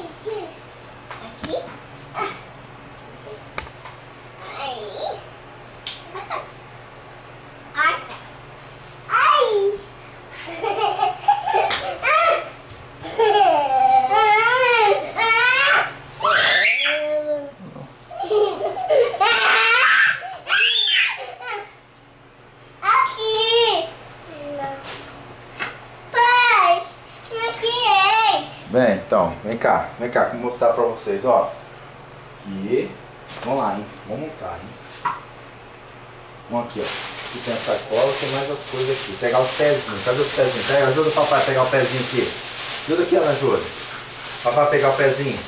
Aqui. Aí. Ai. Ai. Aqui. Pai, aqui é esse. Bem, então, vem cá, vou mostrar pra vocês, ó. Aqui, vamos lá, hein? Vamos montar, hein? Vamos aqui, ó. Aqui tem a sacola, tem mais as coisas aqui. Pegar os pezinhos, cadê os pezinhos? Pega, ajuda o papai a pegar o pezinho aqui. Ajuda aqui, Ana Júlia. Papai a pegar o pezinho.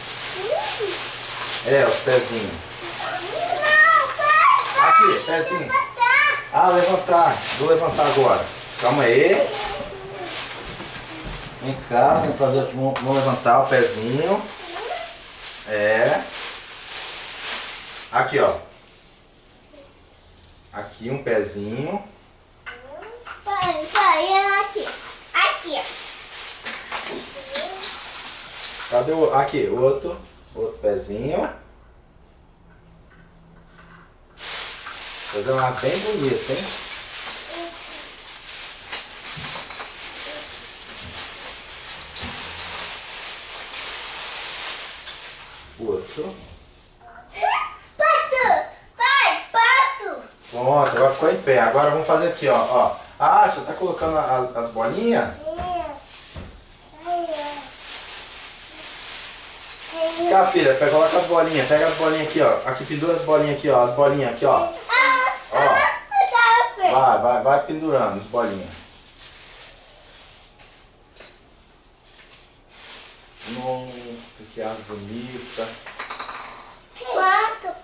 É, os pezinhos. Aqui, pezinho. Ah, levantar. Vou levantar agora. Calma aí. Vem cá, vamos levantar o pezinho. É. Aqui, ó. Aqui um pezinho. Pai, aqui. Aqui, ó. Cadê o... Aqui, outro pezinho. Fazer uma bem bonita, hein? Outro. Pato! Pai, pato! Pronto, agora ficou em pé. Agora vamos fazer aqui, ó. Ah, já tá colocando as bolinhas? Cá, filha, coloca as bolinhas. Pega as bolinhas aqui, ó. Aqui, pendura as bolinhas aqui, ó. As bolinhas aqui, ó. Ó. Vai pendurando as bolinhas. Nossa, que árvore bonita. Quanto?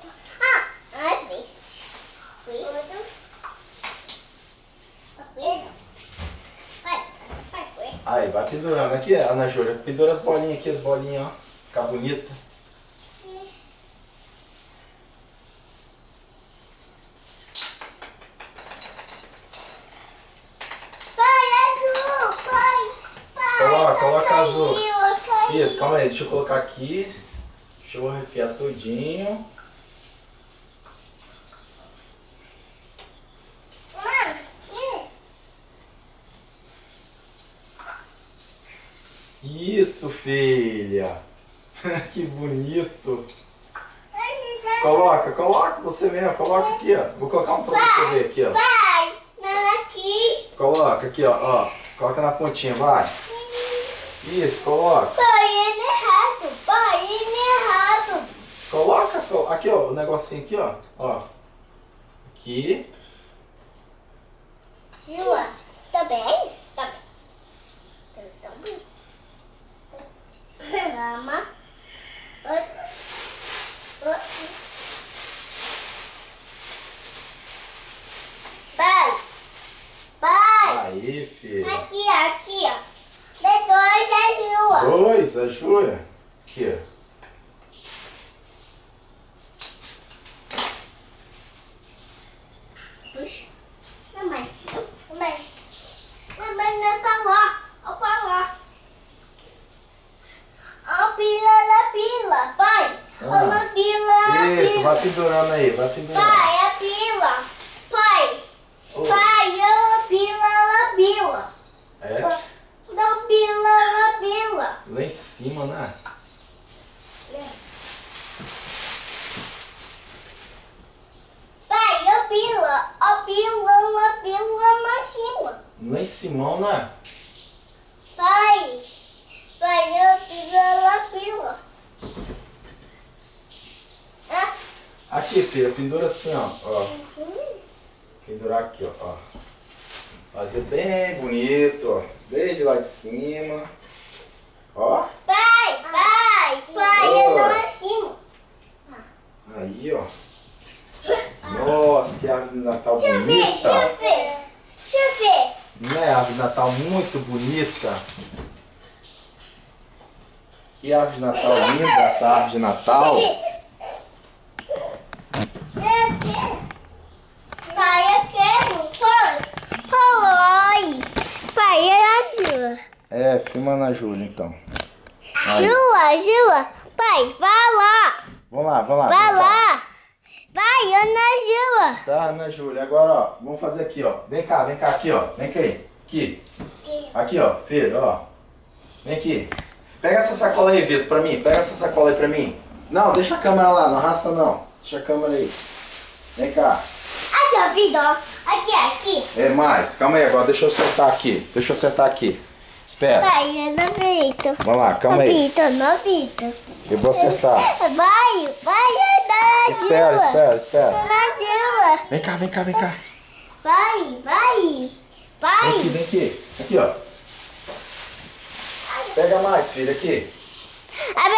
Ai, bicho. Aí, vai pendurando. Aqui, Ana Júlia. Pendura as bolinhas aqui, as bolinhas, ó. Ficar bonita. Coloca azul. Isso, calma aí, deixa eu colocar aqui. Deixa eu arrepiar tudinho. Isso, filha. Que bonito. Coloca você mesmo, coloca aqui, ó. Vou colocar um pra você ver aqui, ó. Pai, não aqui. Coloca aqui, ó. Coloca na pontinha, vai. Isso, coloca. Pai, é errado. Pai, é errado. Coloca aqui, ó, o negocinho aqui, ó. Aqui. Jua, tá bem? Tá bem. Tá bem. Calma. Pai. Aí, filho. Aqui, ó. D2 é Jua. 2, a Júlia. Aqui, ó. Puxa. Mamãe, não tá lá. Ó pra lá. Ó pila, pai. Ó na pila. Isso, vai pendurando aí, vai pendurando. Pai, a pila. Pai. Pai, ó pila. É? Dá pila. Lá em cima, né? Pai, ó pila lá em cima. Lá em cima, né? Pai, ó pila. Aqui, filha, pendura assim, ó. Pendurar aqui, ó. Fazer bem bonito, ó. Desde lá de cima. Ó. Pai, eu lá em cima. Aí, ó. Nossa, que árvore de Natal bonita. Deixa eu ver. Não é árvore de Natal muito bonita? Que árvore de Natal linda, essa árvore de Natal. Pai, eu quero. Pai, é azul. É, filma na Júlia, então. Jua. Pai, vai lá. Vamos lá, vamos lá. Vai vem cá. lá. Vai, Ana Júlia. Tá, Ana Júlia. Agora, ó, vamos fazer aqui, ó. Vem cá, aqui, ó. Vem aqui. Aqui. Aqui, ó, filho, ó. Vem aqui. Pega essa sacola aí, Vitor, pra mim. Pega essa sacola aí pra mim. Não, deixa a câmera lá, não arrasta não. Deixa a câmera aí. Vem cá. Aqui, ó, Vitor. Aqui. É mais, calma aí agora, deixa eu acertar aqui. Espera. Vai, Ana Vitor. Vamos lá, calma aí. Vitor. Eu vou acertar. Vai, Ana Júlia. Espera. Ana Júlia. Vem cá. Vai. Vem aqui. Aqui, ó. Pega mais, filho, aqui. Vai,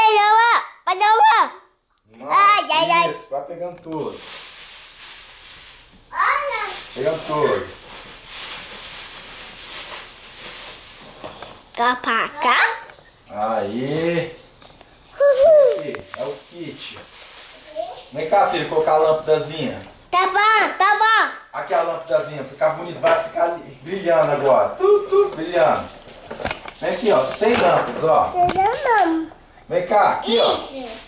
Ai. Isso, vai pegando tudo. Olha. Pegando tudo. Capaca. Aí. Aqui, é o kit. Vem cá, filho, colocar a lâmpadazinha. Tá bom. Aqui a lâmpadazinha, ficar bonito, vai ficar brilhando agora. Brilhando. Vem aqui, ó, 100 lâmpadas, ó. Vem cá, aqui, ó. Isso.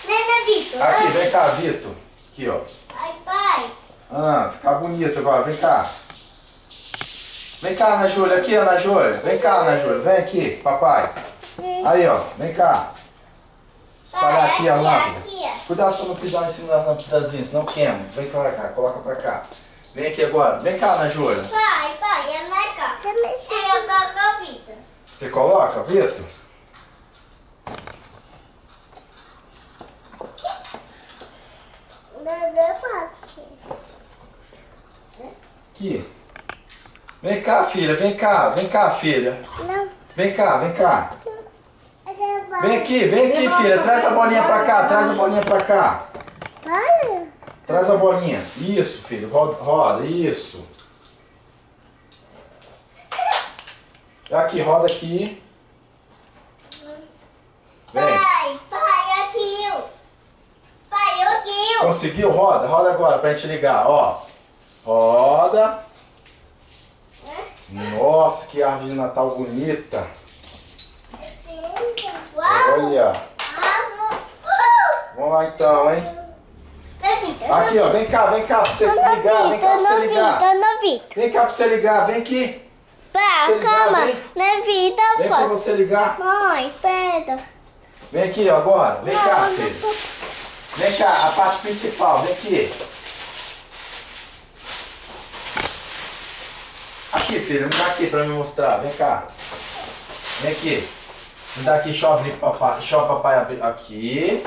Nena Vitor. Aqui, vem cá, Vitor. Aqui, ó. Pai. Ficar bonito agora, vem cá. Vem cá, Ana Júlia, aqui, Ana Júlia. Vem cá, Ana Júlia, vem aqui, papai. Aí, ó, vem cá. Espalhar aqui a lâmpada. Cuidado pra não pisar em cima da lâmpadazinha, senão queima. Vem pra cá, coloca pra cá. Vem aqui agora, vem cá, Ana Júlia. Pai, é mais cá. Aí eu coloco a Vitor. Você coloca, Vitor? Aqui. Vem cá, filha, vem cá, filha. Não. Vem cá. Vem aqui, filha. Traz a bolinha pra cá, Olha. Traz a bolinha. Isso, filho. Roda, isso. Aqui, roda aqui. Vem. Pai, aqui. Conseguiu? Roda agora pra gente ligar, ó. Roda. Nossa, que árvore de Natal bonita. Olha. Vamos lá então, hein? Aqui, ó, vem cá pra você ligar, Vem cá pra você ligar, vem aqui. Calma, na vida, Vem pra você ligar. Mãe, pera. Vem aqui, ó, agora. Vem cá, filho. Vem cá, a parte principal, vem aqui. Aqui, filho, me dá aqui pra me mostrar, vem cá. Vem aqui. Me dá aqui, deixa o papai abrir. Aqui.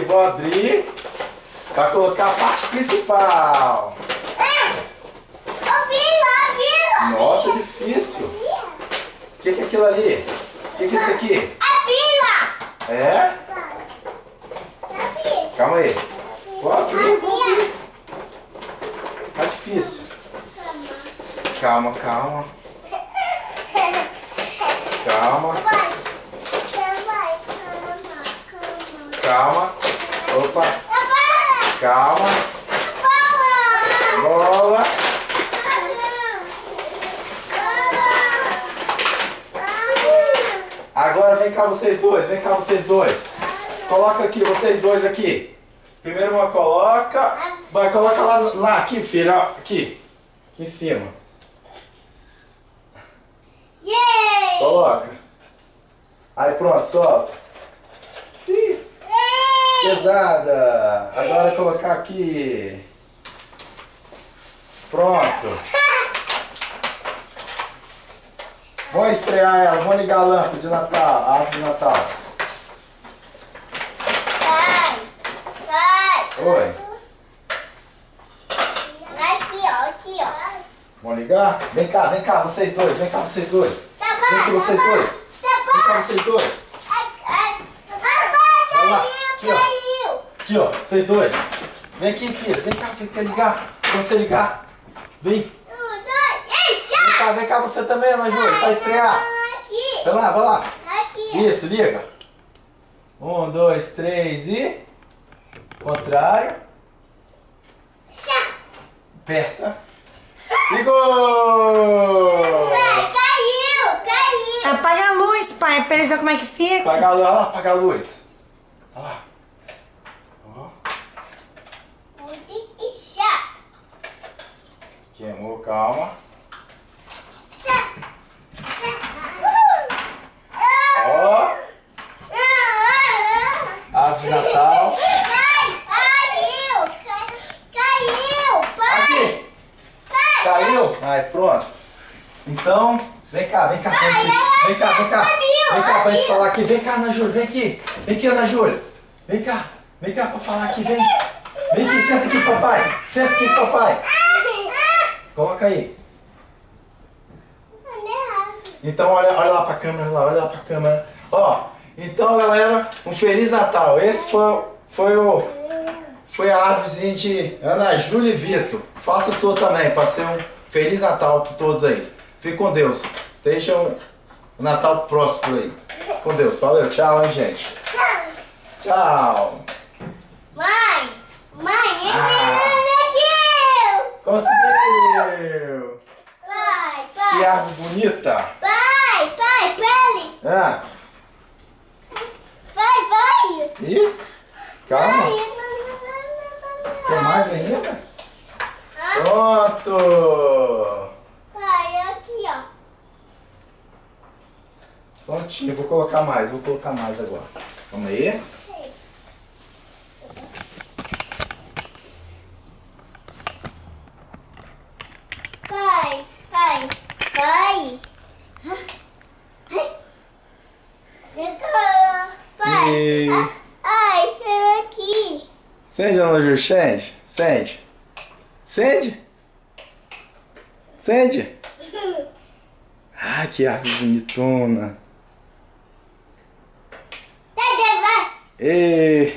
Vou abrir. Pra colocar a parte principal. Nossa, é difícil. O que é aquilo ali? O que é isso aqui? É? Calma aí. Vou abrir. Tá difícil. Calma. Opa. Calma. Bola. Agora vem cá vocês dois. Coloca aqui, vocês dois aqui. Primeiro uma coloca. Vai, coloca lá aqui, filho. Aqui em cima. Coloca. Aí pronto, solta. Ih, pesada. Agora colocar aqui. Pronto. Vamos estrear ela, vamos ligar a lâmpada de Natal, a árvore de Natal. Oi. Aqui, ó. Vamos ligar? Vem cá, vocês dois. Vem cá, vocês dois. Vai lá. Aqui, ó, vocês dois. Vem aqui, filha. Vem cá, quer ligar? Pra você ligar. Vem. Vem cá você também, Ana Júlia, pra estrear. Vai lá. Isso, liga. 1, 2, 3 e... Contrário. Aperta. Ligou! Caiu! Apaga a luz, pai, pra eles verem como é que fica. Apaga a luz, olha lá, apaga a luz. Olha lá. Ó. Queimou, calma. Ó. Árvore de Natal. Aqui. Caiu? Ai, pronto. Então, vem cá pra gente. Vem cá pra gente falar aqui. Vem cá, Ana Júlia, vem aqui. Vem aqui, Ana Júlia. Vem cá pra falar aqui, vem. Vem aqui, senta aqui, papai. Senta aqui, papai. Coloca aí. Então, olha lá pra câmera, olha lá pra câmera. Ó, então, galera, um Feliz Natal. Esse foi a árvorezinha de Ana Júlia e Vitor. Faça a sua também, para ser um Feliz Natal para todos aí. Fique com Deus. Deixa um Natal próspero aí. Com Deus. Valeu, tchau, hein, gente. Tchau. Mãe, Conseguiu! pai, Que árvore bonita! pai, pele, Ah, vai. e? Calma. Tem mais ainda? Pronto! Pai, aqui, ó. Prontinho, vou colocar mais agora. Calma aí. Pai. E... Ai, foi aqui. Sente, Ana Júlia, sente. Ah, que árvore bonitona. Vai. Ei.